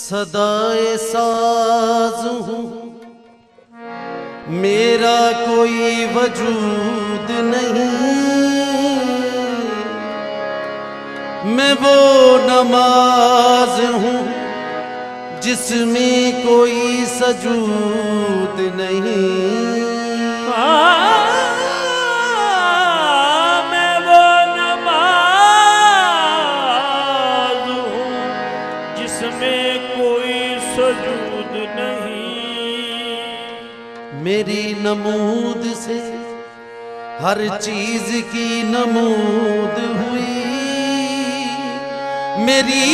सदाए साज हूँ, मेरा कोई वजूद नहीं। मैं वो नमाज हूँ जिसमें कोई सजूद नहीं। मैं वो नमाज हूँ जिसमें कोई सजूद नहीं। मेरी नमूद से हर चीज की नमूद हुई, मेरी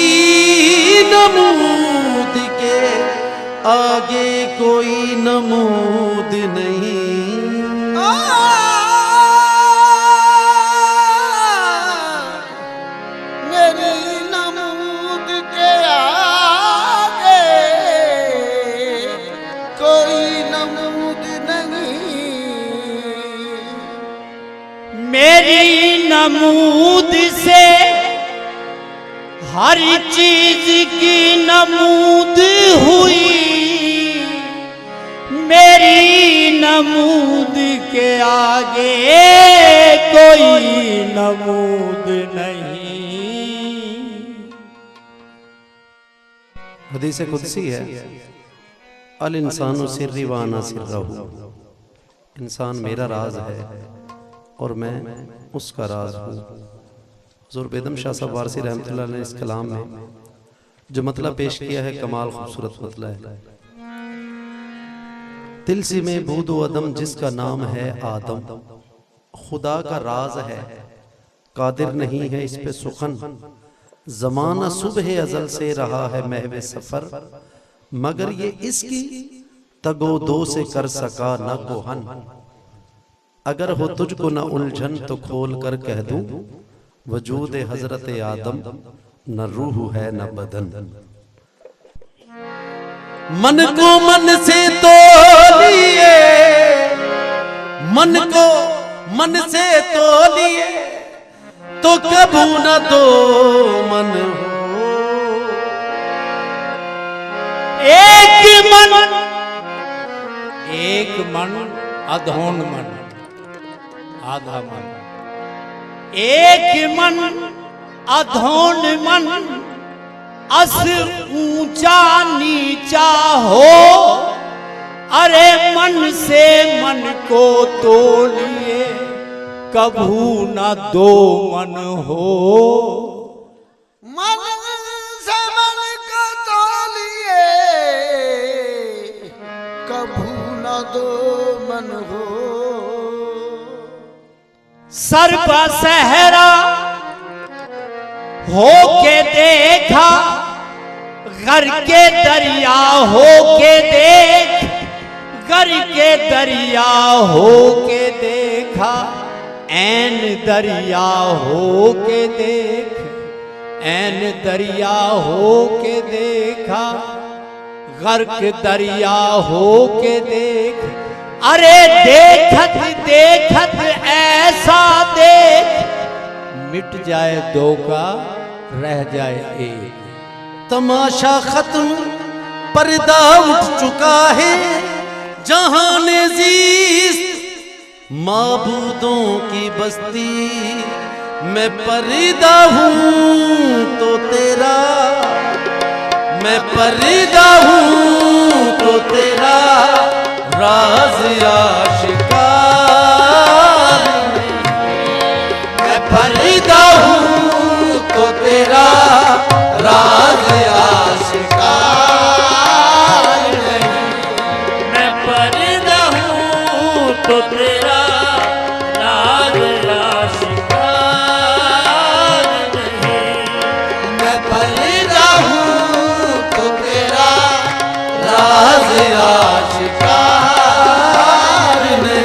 नमूद के आगे कोई नमूद नहीं। मेरी नमूद के आगे कोई नमूद नहीं। मेरी नमूद से हर चीज की नमूद हुई, मेरी नमूद के आगे कोई नमूद नहीं। हदीस कुदसी है, अल इंसानु सिर्री व अना सिर्रहु। इंसान मेरा राज है और मैं उसका राज हूँ। हुज़ूर बेदम शाह साहब वारसी रहमतुल्लाह ने इस कलाम में जो मतलब पेश किया है, कमाल खूबसूरत मतलब है। तिलसी में बूदो अदम जिसका नाम है आदम, खुदा का राज है, कादिर नहीं है इस पे सुखन। जमाना सुबह अजल से रहा है महवे सफर, मगर ये इसकी तगो दो से कर सका न कोहन। अगर हो तुझको न उलझन तो खोल कर कह दूं, वजूद हजरत आदम न रूह है न बदन। मन को मन से तोलिए, मन को मन से तोलिए तो कबू न दो मन हो। एक मन अधोन मन, आधा मन। एक मन अधोन मन, अस ऊंचा नीचा हो। अरे मन से मन को तोलिए कभू न दो मन हो। मन से मन को तोलिए कभू न दो मन हो। सर पर सहरा हो के देखा, घर के दरिया हो के देख, घर के दरिया हो के देखा, ऐन दरिया हो के देख, ऐन दरिया हो के देखा, गर्क दरिया हो के देख। अरे देखत देखत ऐसा देख, मिट जाए दो का रह जाए एक। तमाशा खत्म पर्दा उठ चुका है, जहाने ज़ीस्त माबूदों की बस्ती। मैं पर्दा हूँ तो तेरा, मैं पर्दा हूँ तो तेरा राज आशिकार। मैं पर्दा हूँ तो तेरा राज आशिकार नहीं। मैं पर्दा हूँ तो तेरा राज आशिकार नहीं। मैं पर्दा हूँ तो तेरा राज आशिकार नहीं।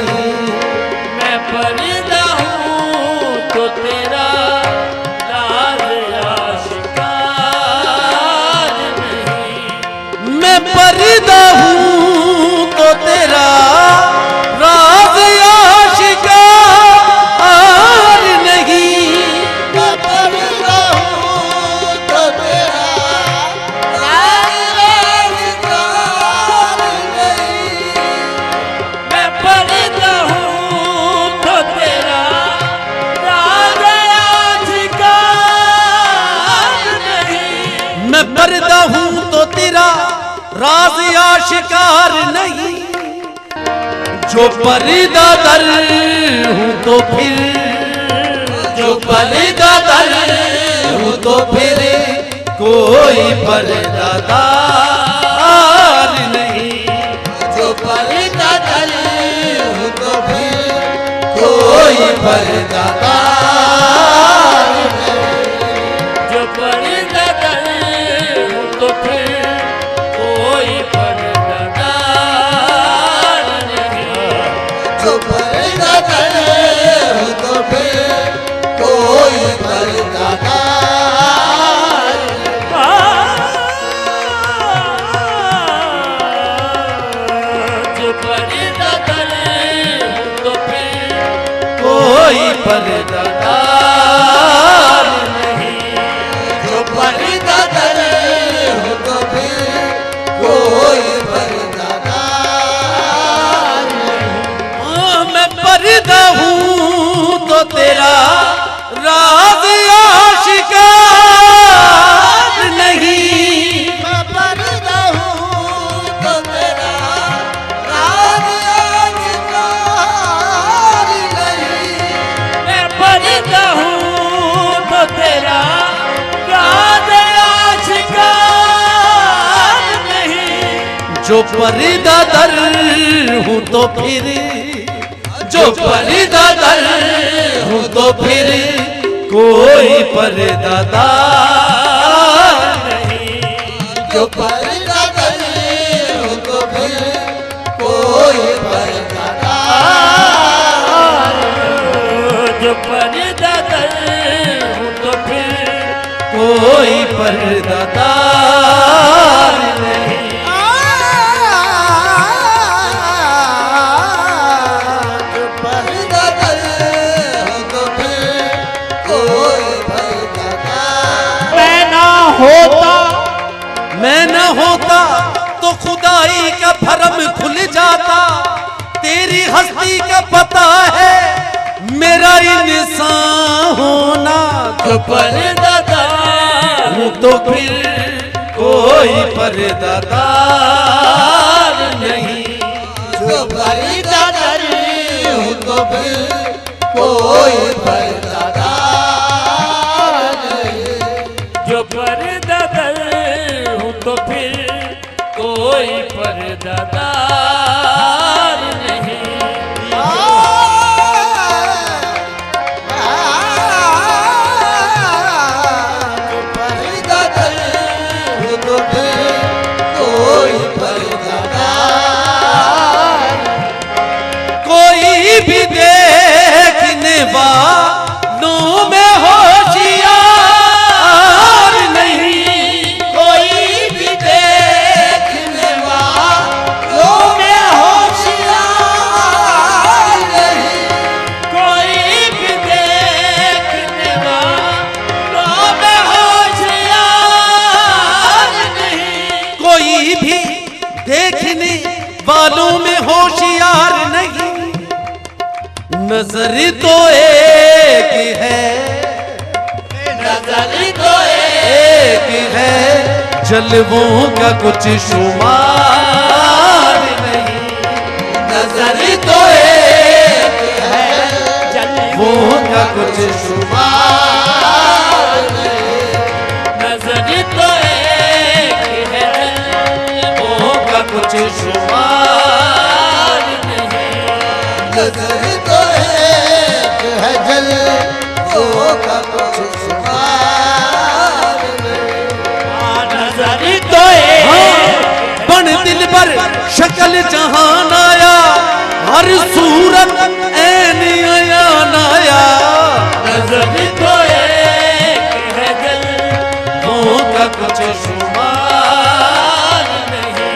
राज आशिकार नहीं। जो पर्दा दर हूं तो फिर, जो पर्दा दर हूं तो फिर कोई पर्दादार नहीं। जो पर्दा दर हूं तो फिर कोई पर्दादार नहीं। जो पर्दा दर हूं तो फिर कोई पर्दादार नहीं। जो पर्दा दर हूं तो फिर कोई पर्दादार जो पर्दा दर हूं तो फिर कोई पर्दादार नहीं। जो पर्दा दर हूं तो फिर कोई पर्दादार मैं पर्दा हूं तो तेरा राज आशिकार नहीं। मैं पर्दा हूं तो तेरा राज आशिकार नहीं। मैं पर्दा हूं तो तेरा राज आशिकार नहीं। जो पर्दा दर हूं तो फिर, जो पर्दा दर हूं तो फिर कोई पर्दादार नहीं। जो पर्दा दर हूं तो फिर कोई पर्दादार जो पर्दा दर हूं तो फिर कोई पर्दादार नहीं। जो पर्दा दर हूं तो फिर कोई पर्दादार मैं न होता तो खुदाई का भरम खुल जाता। तेरी हस्ती का पता है मेरा इंसान होना। जो पर्दा दर हूं तो फिर कोई पर्दादार नहीं। जो पर्दा दर हूं तो फिर कोई पर्दादार नहीं। जो पर्दा दर हूं तो फिर कोई पर्दादार नहीं। जो पर्दा दर हूं तो फिर कोई पर्दादार कोई भी देखने वालों में होशियार नहीं। कोई भी देखने वालों में होशियार नहीं। कोई भी देखने वालों में होशियार नहीं। कोई भी देखने वालों में होशियार नहीं। नजर तो एक है, नजर तो एक है, जलवों का कुछ शुमार नहीं। नजर तो एक है, जलवों का कुछ शुमार नहीं। नजर तो एक है, वो का कुछ शुमार नहीं। नजर तो एक है, जल वो का कुछ शुमार नहीं। नजर तो बन दिल पर शक्ल जहान आया, हर सूरत ऐन अयान आया। नजर तो एक है, वो का कुछ शुमार नहीं।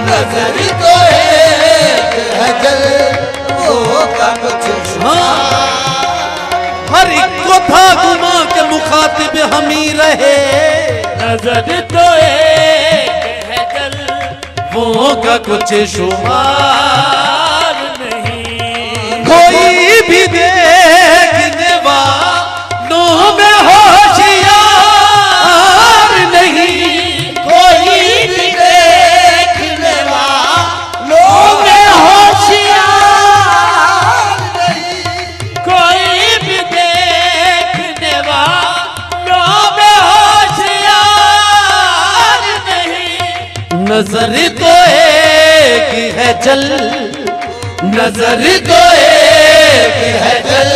नजर तो एक है, जल वो का कुछ शुमार। हर एक को था गुमा के मुखातिब हम ही रहे। नजर तो एक है, वो का कुछ शुमार नहीं। कोई भी देखने वालों में होशियार नहीं। कोई भी देख नजर तो एक है जल, नजर तो एक है जल,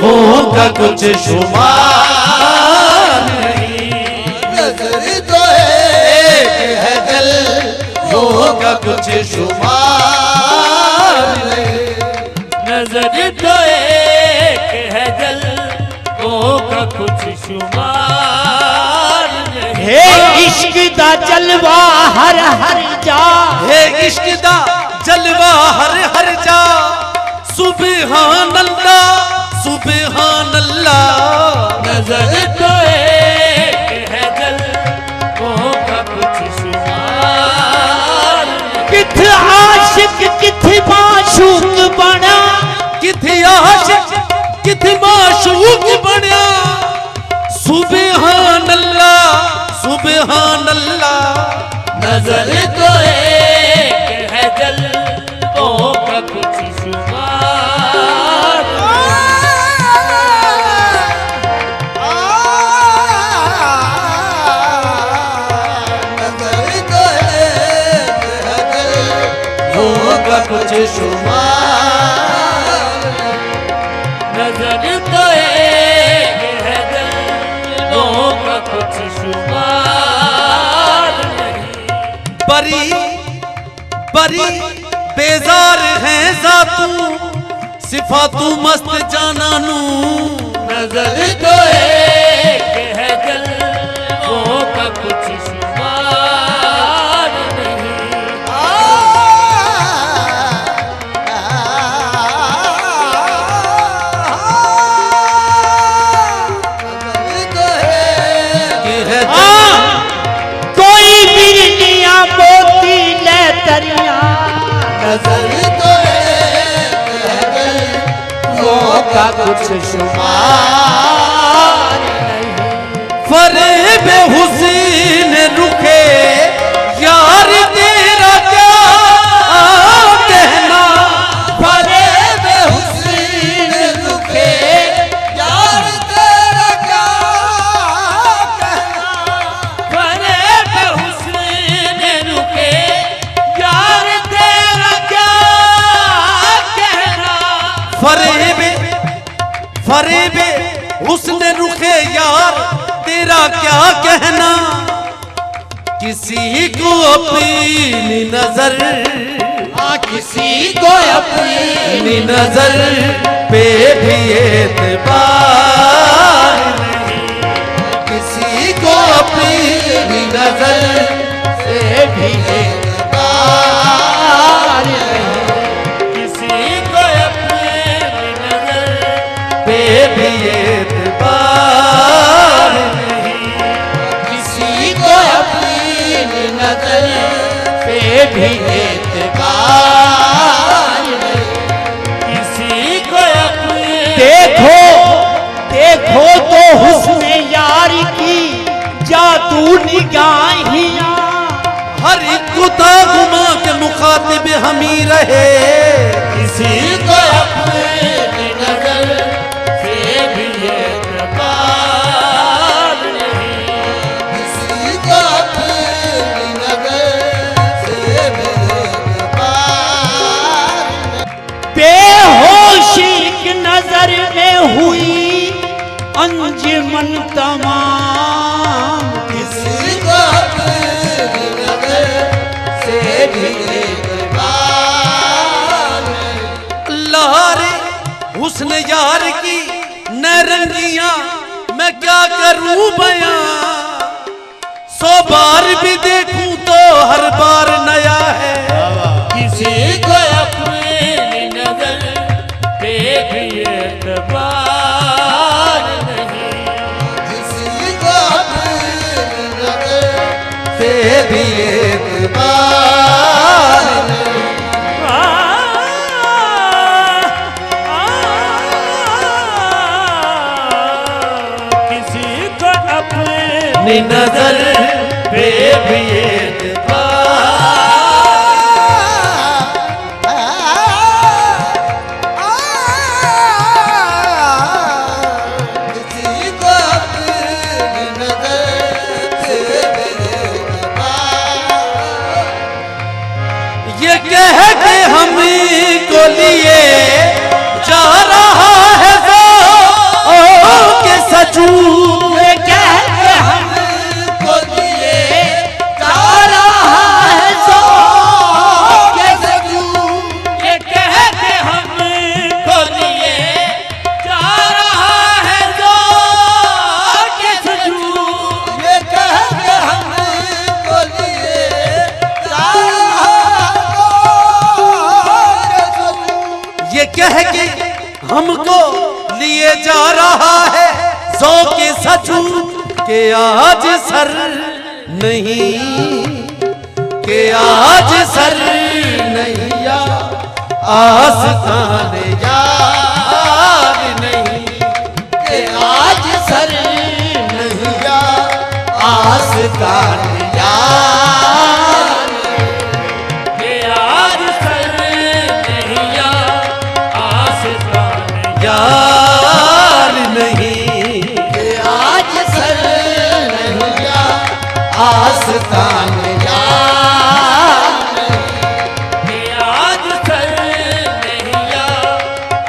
वो का कुछ शुमार नहीं। नजर तो एक है जल, वो का कुछ शुमार नहीं। नजर तो एक है जल, वो का कुछ शुमार नहीं। हे इश्क दा जलवा हर हर जा, हे इश्क दा जलवा हर हर जा, सुबहान अल्लाह सुबहान अल्लाह। नजर तो एक है जल, वो का कुछ शुमार नहीं। किथ आशिक किथ माशूक बना, किथ आशिक किथ माशूक बना, सुबहान अल्लाह सुबहान अल्लाह। नजर तो एक है जल, वो का कुछ शुमार नजर तो एक है जल, वो का कुछ शुमार। नजर तो एक है जल, वो का कुछ शुमार नहीं। बरी बरी बेजार है जातू, सिफातू मस्त जानानू। नजर तो एक है जल, वो का कुछ शुमार नहीं। कोई बिरनिया मोती ले तरिया, नजर तो एक है जल, वो का कुछ शुमार नहीं। फरेब हुसैन रुखे यार तेरा क्या कहना। फरेब हुसैन रुखे यार तेरा क्या कहना। फरेब हुस्न रुके यार तेरा क्या कहना। फरेब फरेब हुस्न रुखे यार तेरा क्या कहना। किसी को अपनी नजर, किसी को अपनी नजर पे भी एतबार नहीं। किसी को अपनी नजर से भी एतबार नहीं। किसी को अपनी नजर पे भी एतबार नहीं। किसी को अपनी नजर पे भी एतबार नहीं। किसी को अपनी देखो देखो तो हुस्न यार की जादू निगाहियां, हर खुदा गुमा के मुखातिब हम ही रहे। किसी को अपनी नजर से भी एतबार नहीं। किसी को अपनी नजर से भी एतबार। बेहोशी की नजर में हुई अंजुमन तमाम, किसी को अपनी नजर से भी एतबार। लहरे हुस्न यार की नरंगियां मैं क्या करूं बयां। 100 बार भी देखूं तो हर बार नया है। किसी को अपनी नजर पे भी एतबार नहीं। किसी को अपनी नजर से भी एतबार नहीं। किसी को अपनी अपनी नजर पे भी एतबार। किसी को अपनी नजर से भी एतबार। सचू ये कह के हमको दिए जा रहा है सो के सचू ये कह के हमको लिए जा रहा है जो के सजू ये कह के हमको लिए जा रहा है ये कह के हमको लिए जा रहा है सो के सचू के आज सर नहीं, के आज सर नहीं या आस्तान यार नहीं, के आज सर नहीं या आस्तान यार ये आज सर नहीं या आसमान यार नहीं, के आज सर नहीं या आस्तान यार ये आज सर नहीं या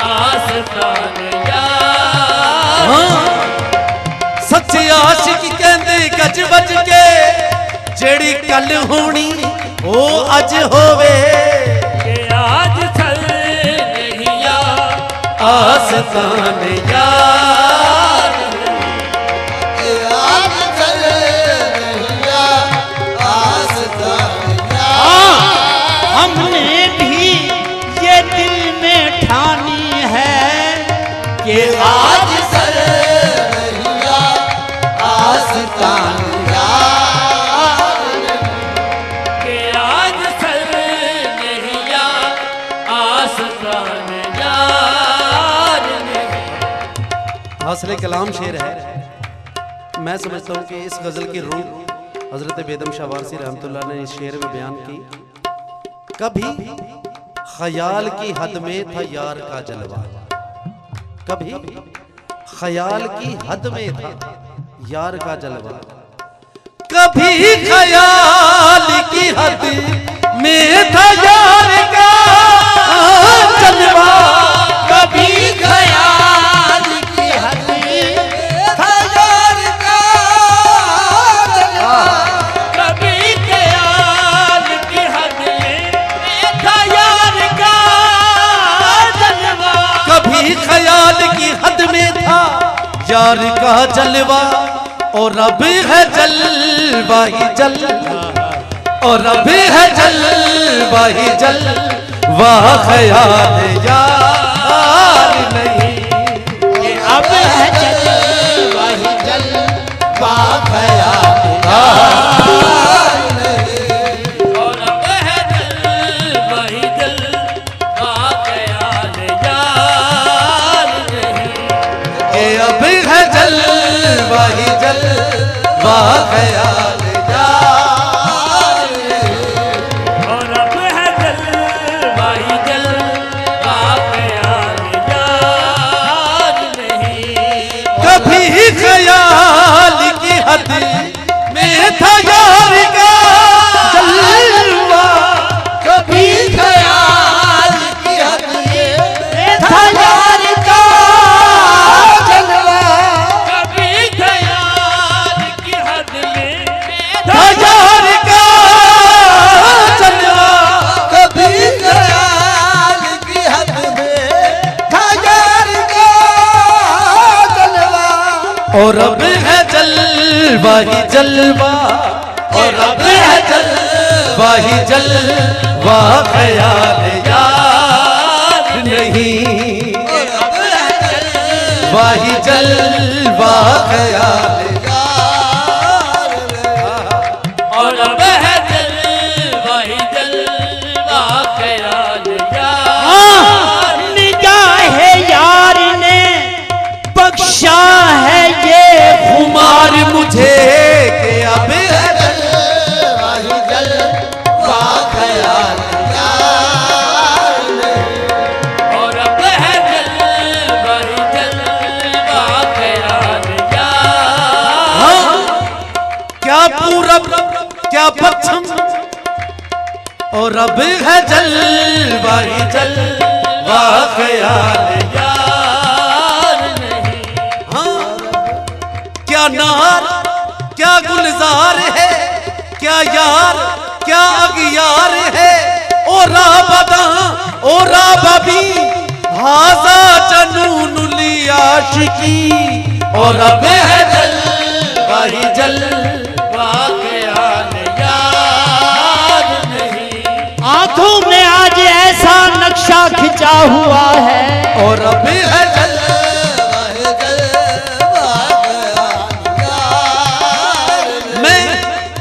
आसमान यार सच्चे आशिक कहंदे गज बज के जेड़ी कल होनी ओ अज होवे, ये आज सर नहीं या आस्तान यार आज चल रहिया आस्तान हमने भी ये दिल में ठानी है कि आज चल रहिया आस्तान ये आज सर नहीं या आसमान यार नहीं हासिल कलाम शेर है। मैं समझता हूँ कि इस गज़ल की रूह हज़रत बेदम शाह वारसी रहमतुल्लाह ने इस शेर में बयान की। कभी ख्याल की हद में था यार का जलवा, कभी ख्याल की हद में था यार का जलवा, कभी ख्याल की हद में था यार का जलवा, कभी ख्याल की हद हजार का कभी ख्याल की हद में था यार का जलवा, कभी ख्याल की हद में था यार का जलवा, और अब है जलवा ही जल, और अब है जलवा ही जल, वाह ख्याल यार नहीं, कि अब है जल वही जल ख्याल और अब है दिल वही दिल का ख्याल यार नहीं, कि अब है जलवा ही जल, वाह ख्याल यार नहीं। और अब है दिल वही दिल का ख्याल यार नहीं, कभी ख्याल की हद में था यार का जलवा, कभी ख्याल की हद में था यार का जलवा, कभी ख्याल की हद में था यार का जलवा, कभी ख्याल की हद में हजार का जलवा, और अब है जलवा ही जलवा, और अब है जलवा ही जलवा, ख्याल यार नहीं, वाही जलवा ख्याल और अब है दिल वही दिल का ख्याल यार, निगाहे यार ने बख्शा है ये खुमार मुझे के अब है और अब है दिल वही दिल का ख्याल यार, क्या पूरब क्या पश्चिम, और अब है जलवा ही जलवा ख्याल यार नहीं, क्या नार क्या गुलजार है, क्या यार क्या अगियार है। ओ राबदा ओ राबी हाजा जनून ली आशिकी। और रब है जल वही जल वाकयान याद नहीं। आंखों में आज ऐसा नक्शा खिंचा हुआ है। और रब है जल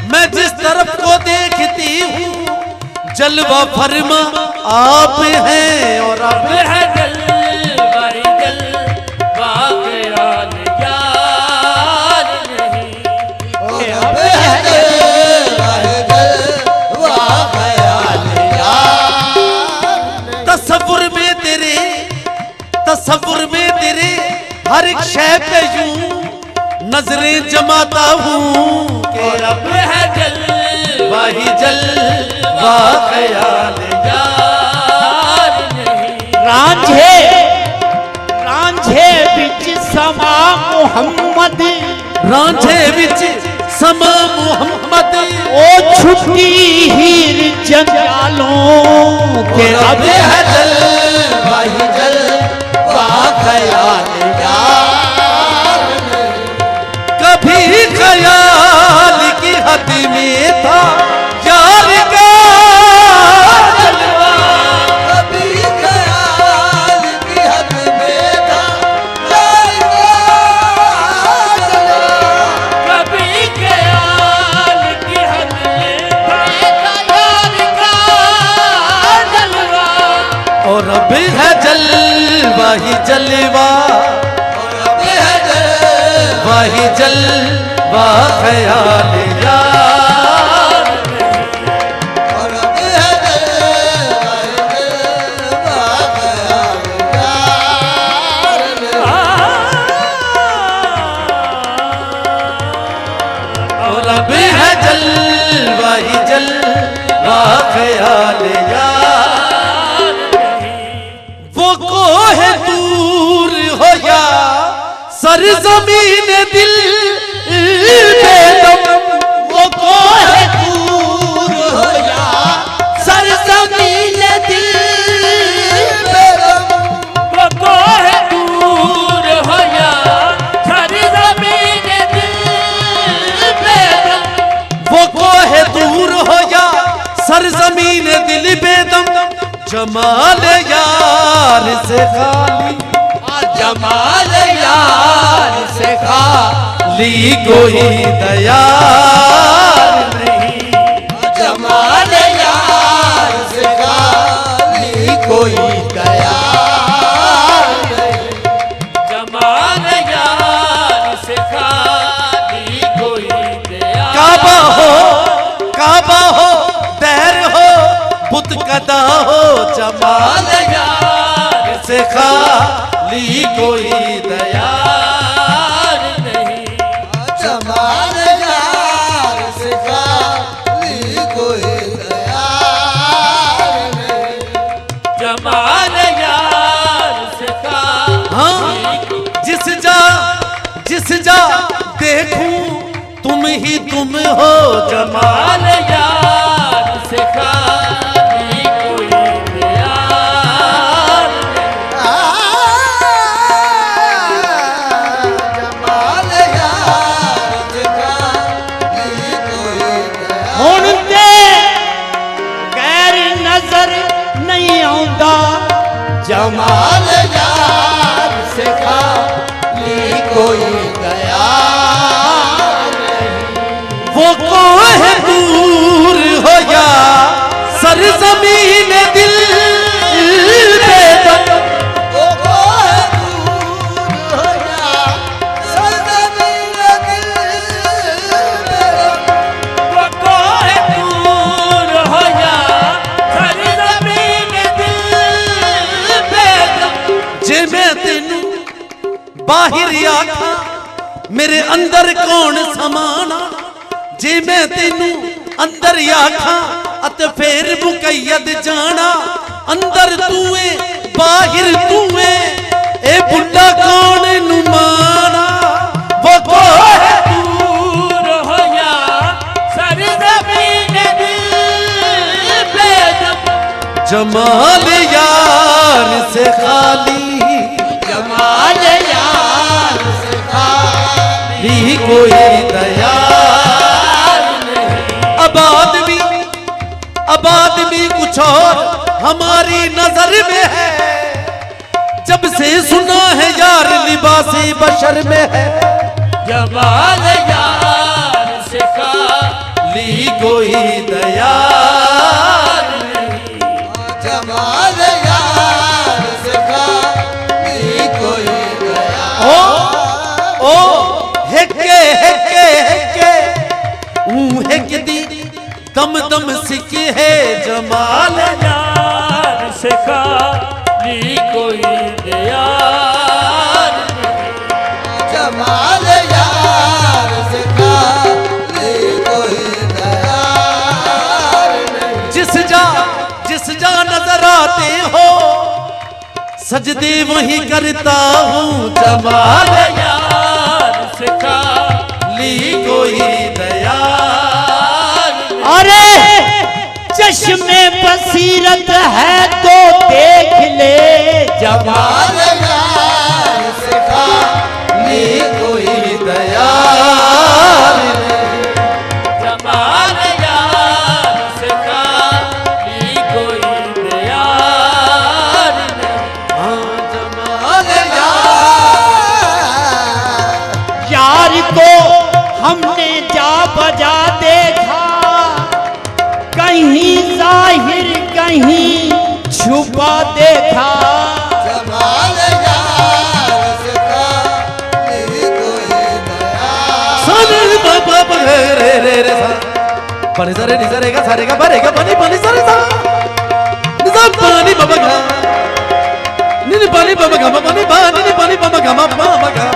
मैं जिस तरफ को देखती हूँ जलवा फरमा आप हैं। और रब है जल वही जल वाकयान याद नहीं। रब है जल वही जल वाकयान याद। तसव्वुर में तेरे हर एक शय पे यूं नजरें जमाता हूँ। और रब है जल वही जल वाकयान याद नहीं। रांझे बिच समा मुहम्मद। रांझे विच समा मुहम्मद। ओ छुट्टी हीर जंजालों के रब है जल वही जल वाकयान याद। कभी ख्याल की हद में था यार का जलवा। कभी ख्याल की हद में था यार का जलवा। कभी ख्याल की हद में था यार का जलवा। और रब है जल वही जलवा। रब है जल वही जलवा ख्याल यार। रब है जल वही जल वाकयान याद। और रब है जल वही जलवा ख्याल यार। वो कोह दूर हो या सरजमीन दिल बेदम। वो कोह दूर हो या सरजमीन दिल बेदम। वो कोह दूर हो या सरजमीन दिल बेदम। वो कोह दूर हो या सरजमीन दिल बेदम। जमाल यार से खाली जमाल यार से खाली कोई दयार नहीं। जमाल यार से खाली कोई दया नहीं। जमाल यार से खाली कोई दया। काबा हो दहर हो बुत कदा हो। जमाल यार से खाली कोई दयार नहीं। जमाल यार से खाली कोई दया नहीं। जमाल यार से हाँ जिस जा देखूं तुम ही तुम हो। जमाल जमाल यार से खाली कोई दयार नहीं। जमाल यार से खाली कोई दया। हुण ते गैर नजर नहीं आउंदा। जमाल यार से खाली कोई दया नहीं। वो कोह दूर हो या सरजमीन दिल बेदम। वो कोह दूर हो या सरजमीन दिल बेदम। वो कोह दूर हो या सरजमीन दिल बेदम। जे मैं तेनू बाहर आखा मेरे अंदर कौन समाना। जे मैं तेनू अंदर आखा अते फिर मुकैयद जाना। अंदर तूए बाहर तूए ए बुढ़ा कौन नुमाना। वो कोह जमाल यार से खाली, जमाल यार से ली कोई दया नहीं। अब आदमी कुछ और हमारी नजर में है, जब से सुना है यार लिबासी बशर में है। जमाल यार से ली कोई दया नहीं। जमाल यार से खाली कोई दया। ओ हेके हेके हेके हेक दी दम दम सिकी है जमाल यार से खाली कोई दया नहीं। जमाल यार से खाली कोई दया नहीं। जिस जा नजर आते हो सजदे वही करता हूँ। जमाल यार से खाली कोई दया नहीं। अरे चश्मे बसीरत है तो देख ले जमाल जमाल यार से खाली कोई दया नहीं। जमाल यार से खाली कोई दया नहीं। हाँ, जमाल यार को हमने जा बजा देखा, कहीं जाहिर कहीं छुपा देखा। जमाल यार से खाली कोई दया। सारे बाबा रे रे रे सा पानी सारे नि सारे का सारे का बारे का पानी पानी सारे सा निजाम पानी बाबा का नी पानी बाबा का पानी पानी नी पानी बाबा का बाबा का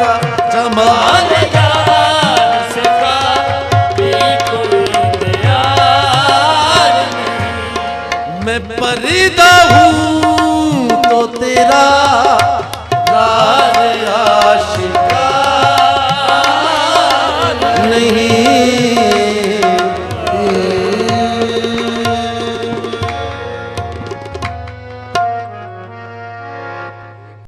सा जमाल यार से खाली कोई दया नहीं। मैं परिदा हूँ तो तेरा राज आश